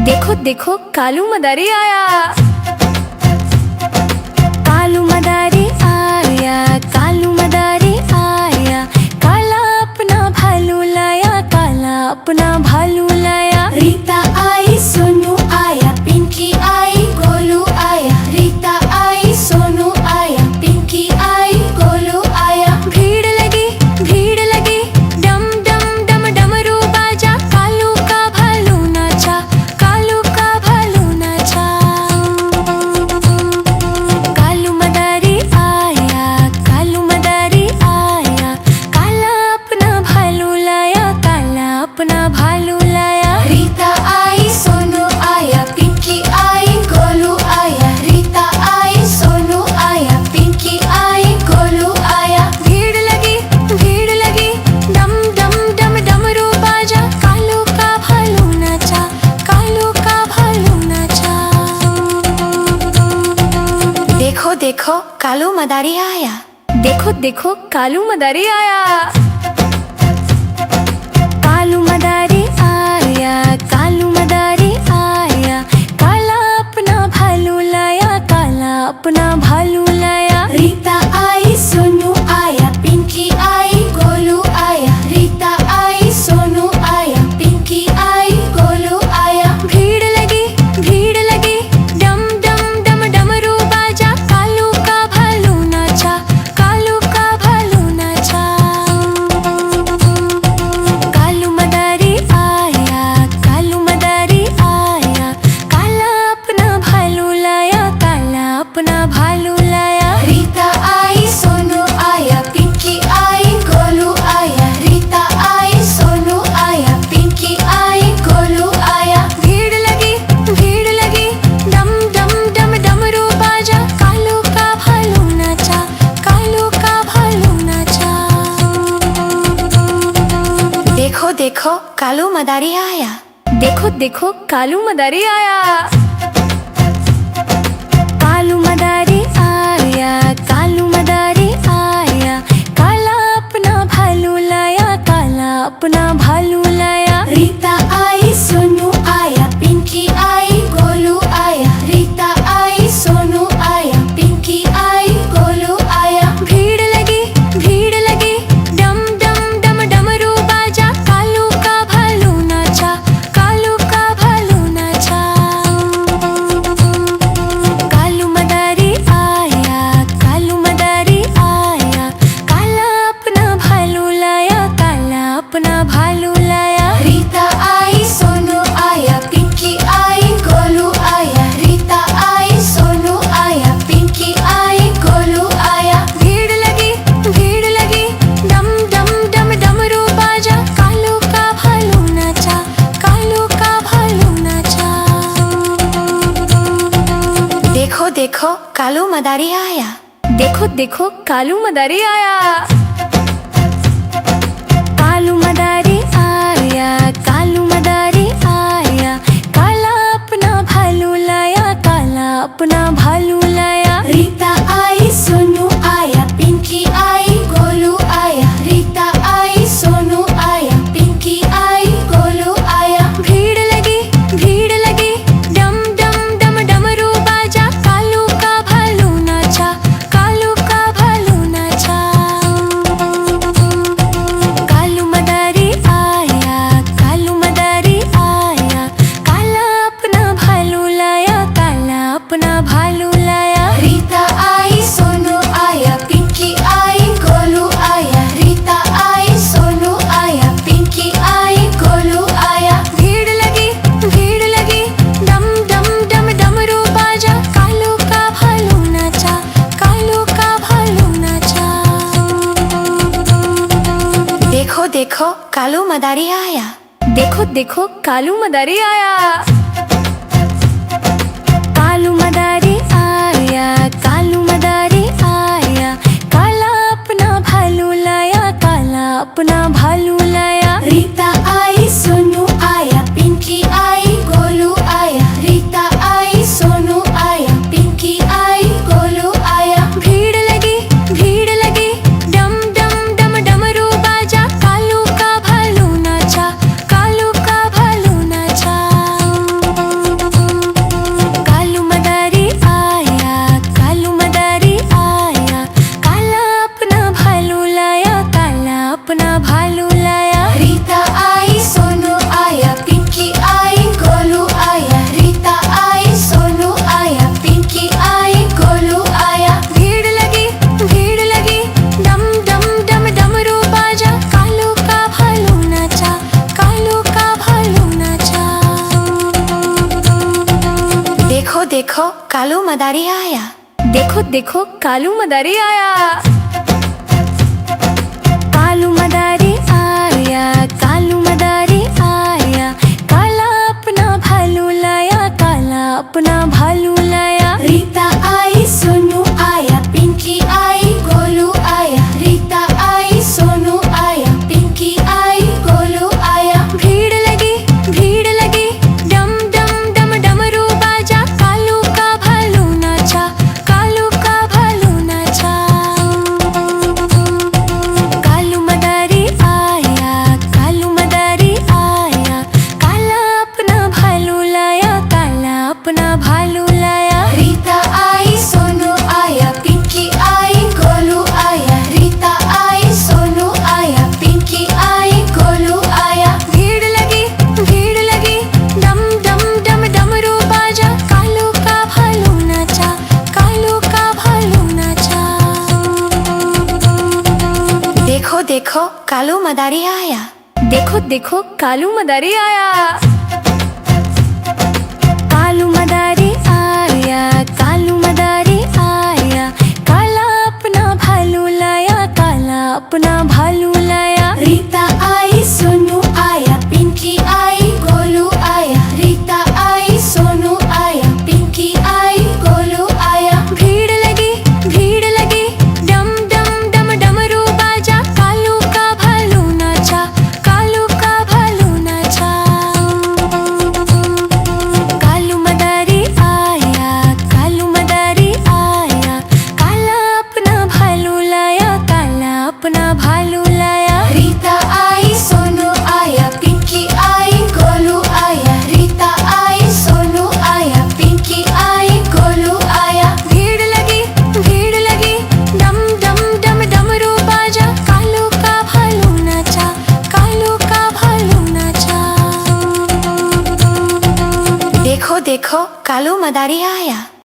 देखो देखो कालू मदारी आया। कालू मदारी आया, कालू मदारी आया। काला अपना भालू लाया, काला अपना भालू लाया। रीता आई, सोनू आया, पिंकी आई, गोलू आया। रीता आई, सोनू आया, पिंकी आई, गोलू आया। भीड़ लगी डम डम डम डमरू बाजा। कालू का भालू नाचा, कालू का भालू नाचा। कालू मदारी आया, कालू मदारी आया। काला अपना भालू लाया, काला अपना भालू लाया। रीता आई, सोनू आया, पिंकी आई, गोलू आया। रीता आई, सोनू आया, पिंकी आई, गोलू आया। भीड़ लगी डम डम डम डमरू बाजा। कालू का भालू नाचा, कालू का भालू नाचा। देखो देखो कालू मदारी आया। देखो देखो कालू मदारी आया। कालू मदारी आया, कालू मदारी आया। काला अपना भालू लाया, काला अपना भालू लाया। रीता आई, सोनू आया, पिंकी आई, गोलू आया। रीता आई, सोनू आया, पिंकी आई, गोलू आया। भीड़ लगी डम डम डम डमरू बाजा। कालू का भालू नाचा, कालू का भालू नाचा। कालू मदारी आया, कालू मदारी आया। काला अपना भालू लाया, काला अपना भालू लाया। रीता आई, सोनू आया, पिंकी आई, गोलू आया। रीता आई, सोनू आया, पिंकी आई, गोलू आया। भीड़ लगी डम डम डम डमरू बाजा। कालू का भालू नाचा, कालू का भालू नाचा। देखो देखो कालू मदारी आया। देखो देखो कालू मदारी आया। कालू मदारी आया, कालू मदारी आया। काला अपना भालू लाया, काला अपना भालू लाया। रीता आई, सोनू आया, पिंकी आई, गोलू आया। रीता आई, सोनू आया, पिंकी आई, गोलू आया। भीड़ लगी डम डम डम डमरू बाजा। कालू का भालू नाचा, कालू का भालू नाचा। कालू मदारी आया, कालू मदारी आया। काला अपना भालू लाया, काला अपना भालू लाया। रीता आई, सोनू आया, पिंकी आई, गोलू आया। रीता आई, सोनू आया, पिंकी आई, गोलू आया। भीड़ लगी डम डम डम डमरू बाजा। कालू का भालू नाचा, कालू का भालू नाचा। देखो देखो कालू मदारी आया। देखो देखो कालू मदारी आया। कालू मदारी आया, कालू मदारी आया। काला अपना भालू लाया, काला अपना भालू लाया। रीता आई, सोनू आया, पिंकी आई, गोलू आया। रीता आई, सोनू आया, पिंकी आई, गोलू आया। भीड़ लगी डम डम डम डमरू बाजा। कालू का भालू नाचा, कालू का भालू नाचा। कालू मदारी आया, कालू मदारी आया। काला अपना भालू लाया, काला अपना भालू लाया। रीता आई, सोनू आया, पिंकी आई, गोलू आया। रीता आई, सोनू आया, पिंकी आई, गोलू आया। भीड़ लगी डम डम डम डमरू बाजा। कालू का भालू नाचा, कालू का भालू नाचा। देखो देखो कालू मदारी आया। देखो देखो कालू मदारी आया। कालू मदारी आया, कालू मदारी आया। काला अपना भालू लाया, काला अपना भालू लाया। रीता आई, सोनू आया, पिंकी आई, गोलू आया। रीता आई, सोनू आया, पिंकी आई, गोलू आया। भीड़ लगी डम डम डम डमरू बाजा। कालू का भालू नाचा, कालू का भालू नाचा। देखो देखो कालू मदारी आया। देखो देखो कालू मदारी आया। कालू मदारी आया, कालू मदारी आया, काला अपना भालू लाया, काला अपना भालू लाया। रीता आई, सोनू आया, पिंकी आई, गोलू आया। रीता आई, सोनू आया, पिंकी आई, गोलू आया। भीड़ लगी डम डम डम डमरू बाजा, कालू का भालू नाचा, कालू का भालू नाचा। कालू मदारी आया, कालू मदारी आया, काला अपना भालू लाया, काला अपना भालू लाया। रीता आई, सोनू आया, पिंकी आई, गोलू आया। रीता आई, सोनू आया, पिंकी आई, गोलू आया। भीड़ लगी डम डम डम डमरू बाजा, कालू का भालू नाचा, कालू का भालू नाचा। देखो देखो कालू मदारी आया। देखो देखो कालू मदारी आया। कालू मदारी आया, कालू मदारी आया, काला अपना भालू लाया, काला अपना भालू लाया। रीता आई, सोनू आया, पिंकी आई, गोलू आया। रीता आई, सोनू आया, पिंकी आई, गोलू आया। भीड़ लगी डम डम डम डमरू बाजा, कालू का भालू नाचा, कालू का भालू नाचा। कालू मदारी आया, कालू मदारी आया, काला अपना भालू लाया, काला अपना भालू लाया। रीता आई, सोनू आया, पिंकी आई, गोलू आया। रीता आई, सोनू आया, पिंकी आई, गोलू आया। भीड़ लगी डम डम डम डमरू बाजा, कालू का भालू नाचा, कालू का भालू नाचा। देखो देखो कालू मदारी आया।